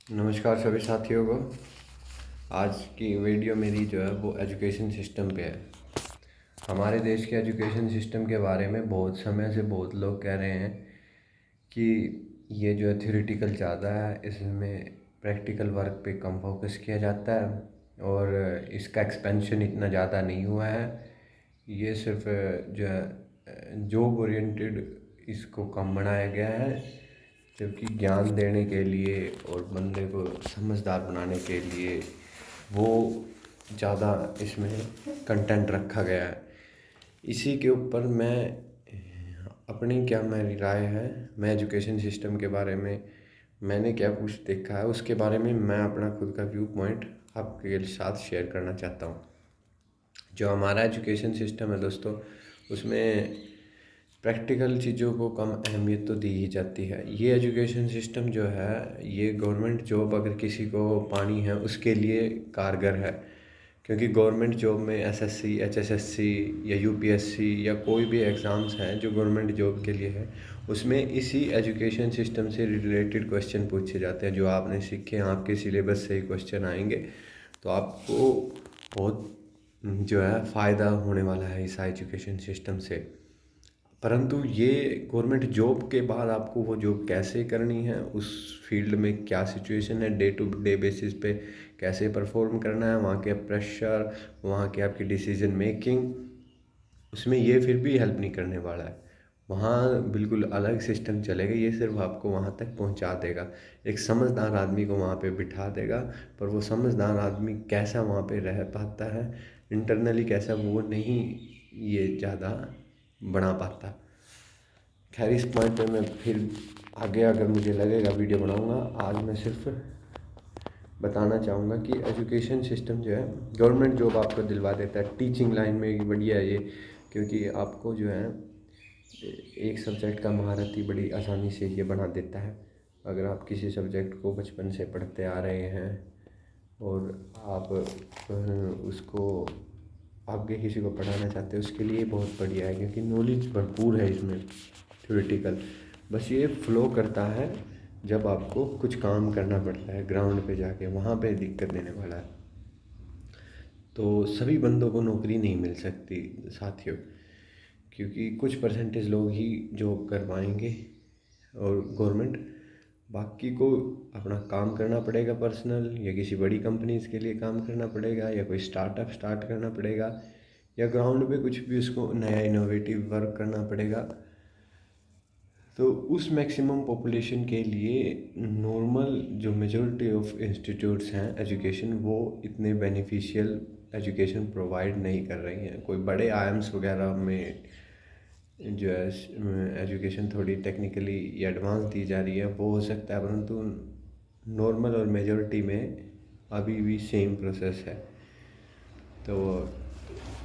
नमस्कार सभी साथियों को। आज की वीडियो मेरी जो है वो एजुकेशन सिस्टम पे है। हमारे देश के एजुकेशन सिस्टम के बारे में बहुत समय से बहुत लोग कह रहे हैं कि ये जो है थ्योरेटिकल ज़्यादा है, इसमें प्रैक्टिकल वर्क पे कम फोकस किया जाता है और इसका एक्सपेंशन इतना ज़्यादा नहीं हुआ है। ये सिर्फ जो है जॉब ओरिएंटेड इसको कम बनाया गया है, जबकि ज्ञान देने के लिए और बंदे को समझदार बनाने के लिए वो ज़्यादा इसमें कंटेंट रखा गया है। इसी के ऊपर मैं अपनी क्या मेरी राय है, मैं एजुकेशन सिस्टम के बारे में मैंने क्या कुछ देखा है उसके बारे में मैं अपना खुद का व्यू पॉइंट आपके साथ शेयर करना चाहता हूँ। जो हमारा एजुकेशन सिस्टम है दोस्तों, उसमें प्रैक्टिकल चीज़ों को कम अहमियत तो दी ही जाती है। ये एजुकेशन सिस्टम जो है ये गवर्नमेंट जॉब अगर किसी को पानी है उसके लिए कारगर है, क्योंकि गवर्नमेंट जॉब में एसएससी, एचएसएससी या यूपीएससी या कोई भी एग्ज़ाम्स हैं जो गवर्नमेंट जॉब के लिए है, उसमें इसी एजुकेशन सिस्टम से रिलेटेड क्वेश्चन पूछे जाते हैं। जो आपने सीखे हैं आपके सिलेबस से ही क्वेश्चन आएंगे, तो आपको बहुत जो है फ़ायदा होने वाला है इस एजुकेशन सिस्टम से। परंतु ये गवर्नमेंट जॉब के बाद आपको वो जॉब कैसे करनी है, उस फील्ड में क्या सिचुएशन है, डे टू डे बेसिस पे कैसे परफॉर्म करना है, वहाँ के प्रेशर, वहाँ की आपकी डिसीजन मेकिंग, उसमें ये फिर भी हेल्प नहीं करने वाला है। वहाँ बिल्कुल अलग सिस्टम चलेगा, ये सिर्फ आपको वहाँ तक पहुँचा देगा, एक समझदार आदमी को वहाँ पे बिठा देगा। पर वो समझदार आदमी कैसा वहाँ पे रह पाता है इंटरनली, कैसा वो नहीं ये ज़्यादा बना पाता। खैर, इस पॉइंट पे मैं फिर आगे अगर मुझे लगेगा वीडियो बनाऊंगा। आज मैं सिर्फ बताना चाहूँगा कि एजुकेशन सिस्टम जो है गवर्नमेंट जॉब आपको दिलवा देता है। टीचिंग लाइन में भी बढ़िया है ये, क्योंकि आपको जो है एक सब्जेक्ट का महारथी बड़ी आसानी से ये बना देता है। अगर आप किसी सब्जेक्ट को बचपन से पढ़ते आ रहे हैं और आप उसको आगे किसी को पढ़ाना चाहते हैं, उसके लिए बहुत बढ़िया है, क्योंकि नॉलेज भरपूर है इसमें थ्योरेटिकल। बस ये फ्लो करता है जब आपको कुछ काम करना पड़ता है ग्राउंड पे जाके, वहाँ पे दिक्कत देने वाला है। तो सभी बंदों को नौकरी नहीं मिल सकती साथियों, क्योंकि कुछ परसेंटेज लोग ही जॉब कर पाएंगे और गवर्नमेंट, बाकी को अपना काम करना पड़ेगा पर्सनल, या किसी बड़ी कंपनीज के लिए काम करना पड़ेगा, या कोई स्टार्टअप स्टार्ट करना पड़ेगा, या ग्राउंड पे कुछ भी उसको नया इनोवेटिव वर्क करना पड़ेगा। तो उस मैक्सिमम पॉपुलेशन के लिए नॉर्मल जो मेजॉरिटी ऑफ इंस्टीट्यूट्स हैं एजुकेशन, वो इतने बेनिफिशियल एजुकेशन प्रोवाइड नहीं कर रही हैं। कोई बड़े आईएम्स वगैरह में जो है एजुकेशन थोड़ी टेक्निकली एडवांस दी जा रही है, वो हो सकता है, परंतु नॉर्मल और मेजॉरिटी में अभी भी सेम प्रोसेस है। तो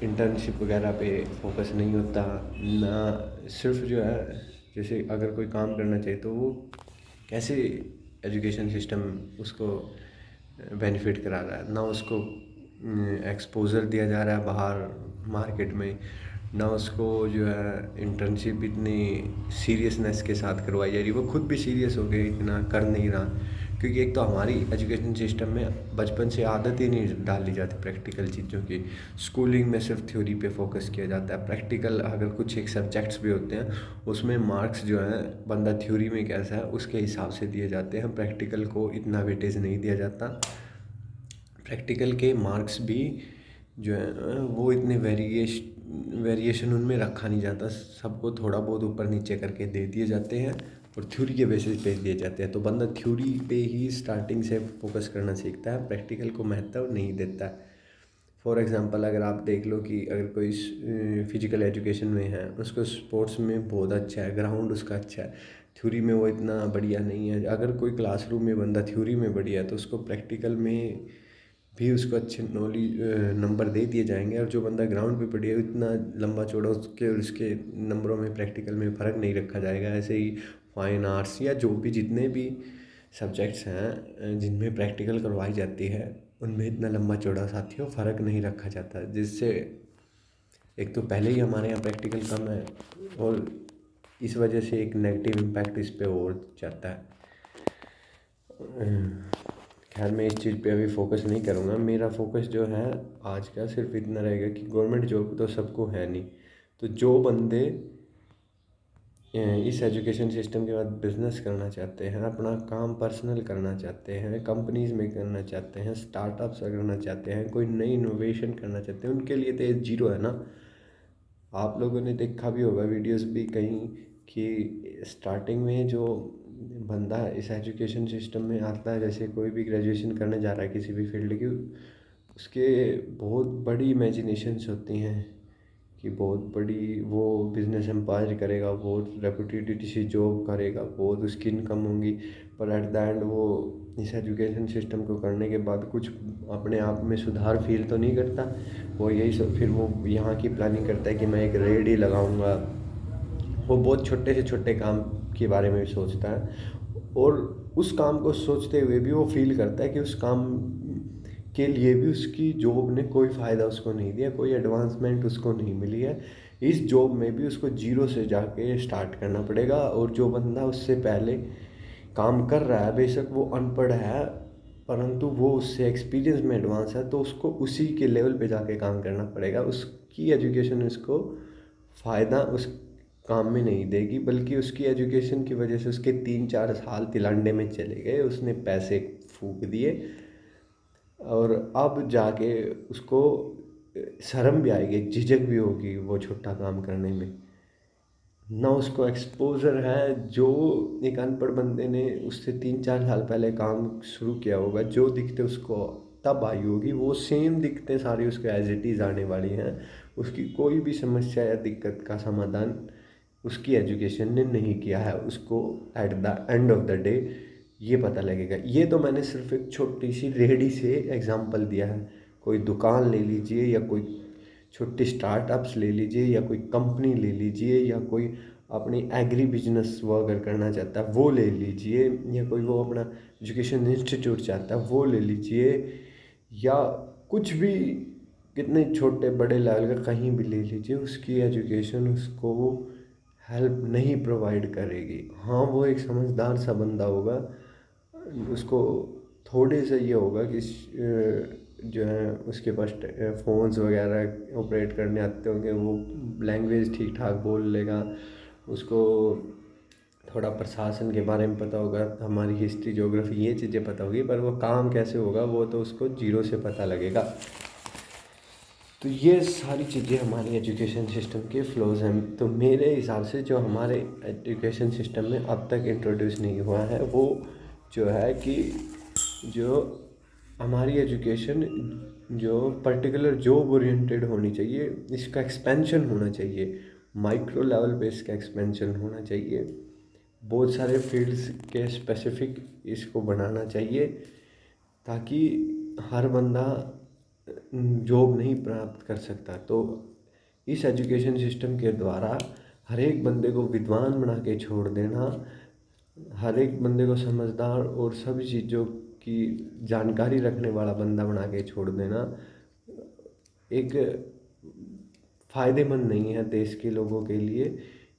इंटर्नशिप वगैरह पे फोकस नहीं होता ना, सिर्फ जो है जैसे अगर कोई काम करना चाहिए तो वो कैसे एजुकेशन सिस्टम उसको बेनिफिट करा रहा है, ना उसको एक्सपोज़र दिया जा रहा है बाहर मार्केट में, ना उसको जो है इंटर्नशिप इतनी सीरियसनेस के साथ करवाई जा रही है। वो खुद भी सीरियस हो गए, इतना कर नहीं रहा, क्योंकि एक तो हमारी एजुकेशन सिस्टम में बचपन से आदत ही नहीं डाली जाती प्रैक्टिकल चीज़ों की। स्कूलिंग में सिर्फ थ्योरी पे फोकस किया जाता है। प्रैक्टिकल अगर कुछ एक सब्जेक्ट्स भी होते हैं उसमें मार्क्स जो है बंदा थ्योरी में कैसा है उसके हिसाब से दिए जाते हैं, प्रैक्टिकल को इतना वेटेज नहीं दिया जाता। प्रैक्टिकल के मार्क्स भी जो है वो इतने वेरिएशन उनमें रखा नहीं जाता, सबको थोड़ा बहुत ऊपर नीचे करके दे दिए जाते हैं और थ्योरी के बेसिस पे दिए जाते हैं। तो बंदा थ्योरी पे ही स्टार्टिंग से फोकस करना सीखता है, प्रैक्टिकल को महत्व नहीं देता है। फॉर एग्ज़ाम्पल अगर आप देख लो कि अगर कोई फिजिकल एजुकेशन में है, उसको स्पोर्ट्स में बहुत अच्छा है, ग्राउंड उसका अच्छा है, थ्योरी में वो इतना बढ़िया नहीं है। अगर कोई क्लासरूम में बंदा थ्योरी में बढ़िया है तो उसको प्रैक्टिकल में भी उसको अच्छे नॉलेज नंबर दे दिए जाएंगे, और जो बंदा ग्राउंड पे बढ़िया है इतना लंबा चौड़ा उसके और उसके नंबरों में प्रैक्टिकल में फ़र्क नहीं रखा जाएगा। ऐसे ही फाइन आर्ट्स या जो भी जितने भी सब्जेक्ट्स हैं जिनमें प्रैक्टिकल करवाई जाती है, उनमें इतना लंबा चौड़ा साथियों फ़र्क नहीं रखा जाता, जिससे एक तो पहले ही हमारे यहाँ प्रैक्टिकल कम है और इस वजह से एक नेगेटिव इम्पैक्ट इस पे और जाता है। खैर मैं इस चीज़ पे अभी फोकस नहीं करूँगा। मेरा फोकस जो है आज का सिर्फ इतना रहेगा कि गवर्नमेंट जॉब तो सबको है नहीं, तो जो बंदे इस एजुकेशन सिस्टम के बाद बिजनेस करना चाहते हैं, अपना काम पर्सनल करना चाहते हैं, कंपनीज में करना चाहते हैं, स्टार्टअप्स करना चाहते हैं, कोई नई इनोवेशन करना चाहते हैं, उनके लिए तो ये जीरो है ना। आप लोगों ने देखा भी होगा वीडियोस भी कहीं कि स्टार्टिंग में जो बंदा इस एजुकेशन सिस्टम में आता है, जैसे कोई भी ग्रेजुएशन करने जा रहा है किसी भी फील्ड की, उसके बहुत बड़ी इमेजिनेशंस होती हैं कि बहुत बड़ी वो बिजनेस एम्पायर करेगा, बहुत रेपुटेड सी जॉब करेगा, बहुत उसकी इनकम होंगी। पर एट द एंड वो इस एजुकेशन सिस्टम को करने के बाद कुछ अपने आप में सुधार फील तो नहीं करता। वो यही सब फिर वो यहाँ की प्लानिंग करता है कि मैं एक रेडी लगाऊंगा। वो बहुत छोटे से छोटे काम के बारे में भी सोचता है, और उस काम को सोचते हुए भी वो फील करता है कि उस काम के लिए भी उसकी जॉब ने कोई फ़ायदा उसको नहीं दिया, कोई एडवांसमेंट उसको नहीं मिली है। इस जॉब में भी उसको जीरो से जाके स्टार्ट करना पड़ेगा। और जो बंदा उससे पहले काम कर रहा है, बेशक वो अनपढ़ है, परंतु वो उससे एक्सपीरियंस में एडवांस है, तो उसको उसी के लेवल पे जाके काम करना पड़ेगा। उसकी एजुकेशन उसको फ़ायदा उस काम में नहीं देगी, बल्कि उसकी एजुकेशन की वजह से उसके 3-4 साल तिलांडे में चले गए, उसने पैसे फूक दिए, और अब जाके उसको शर्म भी आएगी, झिझक भी होगी वो छोटा काम करने में। ना उसको एक्सपोजर है, जो एक अनपढ़ बंदे ने उससे 3-4 साल पहले काम शुरू किया होगा, जो दिक्कतें उसको तब आई होगी वो सेम दिक्कतें सारी उसको एज इट इज़ आने वाली हैं। उसकी कोई भी समस्या या दिक्कत का समाधान उसकी एजुकेशन ने नहीं किया है। उसको at the end of the day ये पता लगेगा। ये तो मैंने सिर्फ एक छोटी सी रेहड़ी से एग्जांपल दिया है। कोई दुकान ले लीजिए, या कोई छोटे स्टार्टअप्स ले लीजिए, या कोई कंपनी ले लीजिए, या कोई अपनी एग्री बिजनेस वो अगर करना चाहता है वो ले लीजिए, या कोई वो अपना एजुकेशन इंस्टीट्यूट चाहता है वो ले लीजिए, या कुछ भी कितने छोटे बड़े लेवल का कहीं भी ले लीजिए, उसकी एजुकेशन उसको हेल्प नहीं प्रोवाइड करेगी। हाँ, वो एक समझदार सा बंदा होगा, उसको थोड़े से ये होगा कि जो है उसके पास फ़ोन्स वगैरह ऑपरेट करने आते होंगे, वो लैंग्वेज ठीक ठाक बोल लेगा, उसको थोड़ा प्रशासन के बारे में पता होगा, हमारी हिस्ट्री ज्योग्राफी ये चीज़ें पता होगी, पर वो काम कैसे होगा वो तो उसको जीरो से पता लगेगा। तो ये सारी चीज़ें हमारे एजुकेशन सिस्टम के फ्लॉज हैं। तो मेरे हिसाब से जो हमारे एजुकेशन सिस्टम में अब तक इंट्रोड्यूस नहीं हुआ है, वो जो है कि जो हमारी एजुकेशन जो पर्टिकुलर जॉब ओरिएंटेड होनी चाहिए, इसका एक्सपेंशन होना चाहिए, माइक्रो लेवल पे इसका एक्सपेंशन होना चाहिए, बहुत सारे फील्ड्स के स्पेसिफिक इसको बनाना चाहिए, ताकि हर बंदा जॉब नहीं प्राप्त कर सकता। तो इस एजुकेशन सिस्टम के द्वारा हर एक बंदे को विद्वान बना के छोड़ देना, हर एक बंदे को समझदार और सभी चीज़ों की जानकारी रखने वाला बंदा बना के छोड़ देना एक फ़ायदेमंद नहीं है देश के लोगों के लिए,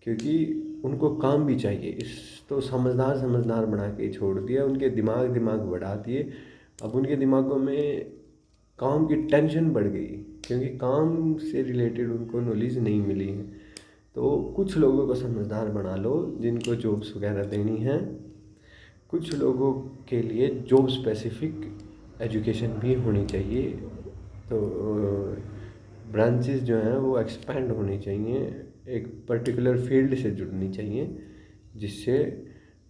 क्योंकि उनको काम भी चाहिए। इस तो समझदार समझदार बना के छोड़ दिया, उनके दिमाग बढ़ा दिए। अब उनके दिमागों में काम की टेंशन बढ़ गई, क्योंकि काम से रिलेटेड उनको नॉलेज नहीं मिली है। तो कुछ लोगों को समझदार बना लो जिनको जॉब्स वगैरह देनी है, कुछ लोगों के लिए जॉब स्पेसिफिक एजुकेशन भी होनी चाहिए। तो ब्रांचेस जो हैं वो एक्सपैंड होनी चाहिए, एक पर्टिकुलर फील्ड से जुड़नी चाहिए, जिससे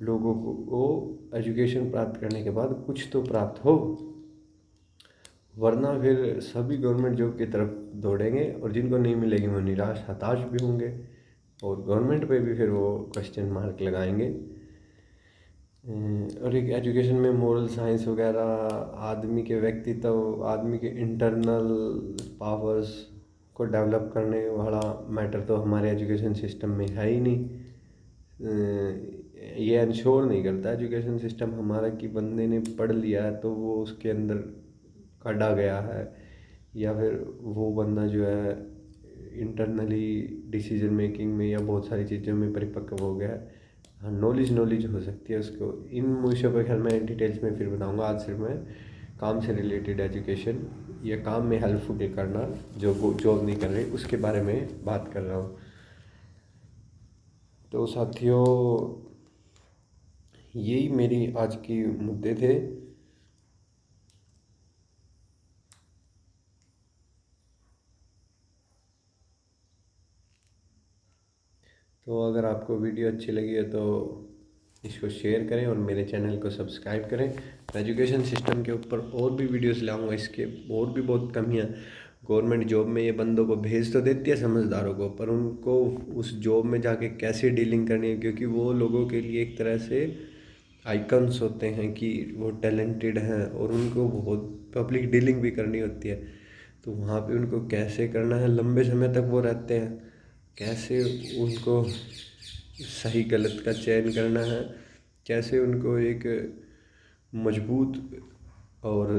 लोगों को एजुकेशन प्राप्त करने के बाद कुछ तो प्राप्त हो। वरना फिर सभी गवर्नमेंट जॉब की तरफ दौड़ेंगे, और जिनको नहीं मिलेगी वो निराश हताश भी होंगे, और गवर्नमेंट पे भी फिर वो क्वेश्चन मार्क लगाएंगे। और एक एजुकेशन में मोरल साइंस वगैरह, आदमी के व्यक्तित्व, आदमी के इंटरनल पावर्स को डेवलप करने वाला मैटर तो हमारे एजुकेशन सिस्टम में है ही नहीं। ये इंश्योर नहीं करता एजुकेशन सिस्टम हमारा कि बंदे ने पढ़ लिया है तो वो उसके अंदर काढ़ा गया है, या फिर वो बंदा जो है इंटरनली डिसीजन मेकिंग में या बहुत सारी चीज़ों में परिपक्व हो गया है। हाँ, नॉलेज हो सकती है उसको। इन विषयों पर खैर मैं डिटेल्स में फिर बताऊंगा। आज सिर्फ मैं काम से रिलेटेड एजुकेशन या काम में हेल्पफुल करना, जो वो जॉब नहीं कर रहे उसके बारे में बात कर रहा हूँ। तो साथियों, यही मेरी आज की मुद्दे थे। तो अगर आपको वीडियो अच्छी लगी है तो इसको शेयर करें और मेरे चैनल को सब्सक्राइब करें। एजुकेशन सिस्टम के ऊपर और भी वीडियोस लाऊंगा। इसके और भी बहुत कमियां, गवर्नमेंट जॉब में ये बंदों को भेज तो देती है समझदारों को, पर उनको उस जॉब में जाके कैसे डीलिंग करनी है, क्योंकि वो लोगों के लिए एक तरह से आइकन्स होते हैं कि वो टैलेंटेड हैं और उनको बहुत पब्लिक डीलिंग भी करनी होती है। तो वहाँ पे उनको कैसे करना है, लंबे समय तक वो रहते हैं, कैसे उनको सही गलत का चयन करना है, कैसे उनको एक मजबूत और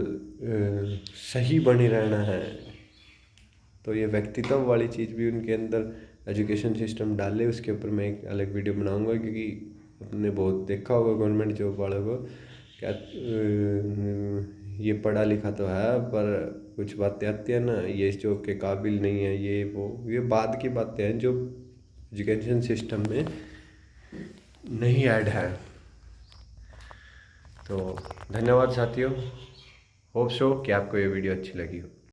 सही बने रहना है। तो ये व्यक्तित्व वाली चीज़ भी उनके अंदर एजुकेशन सिस्टम डाले, उसके ऊपर मैं एक अलग वीडियो बनाऊंगा। क्योंकि आपने बहुत देखा होगा गवर्नमेंट जॉब वालों को, क्या ये पढ़ा लिखा तो है पर कुछ बातें आती है ना, ये इस जॉब के काबिल नहीं है, ये वो, ये बाद की बातें हैं जो एजुकेशन सिस्टम में नहीं ऐड है। तो धन्यवाद साथियों, होप सो कि आपको ये वीडियो अच्छी लगी हो।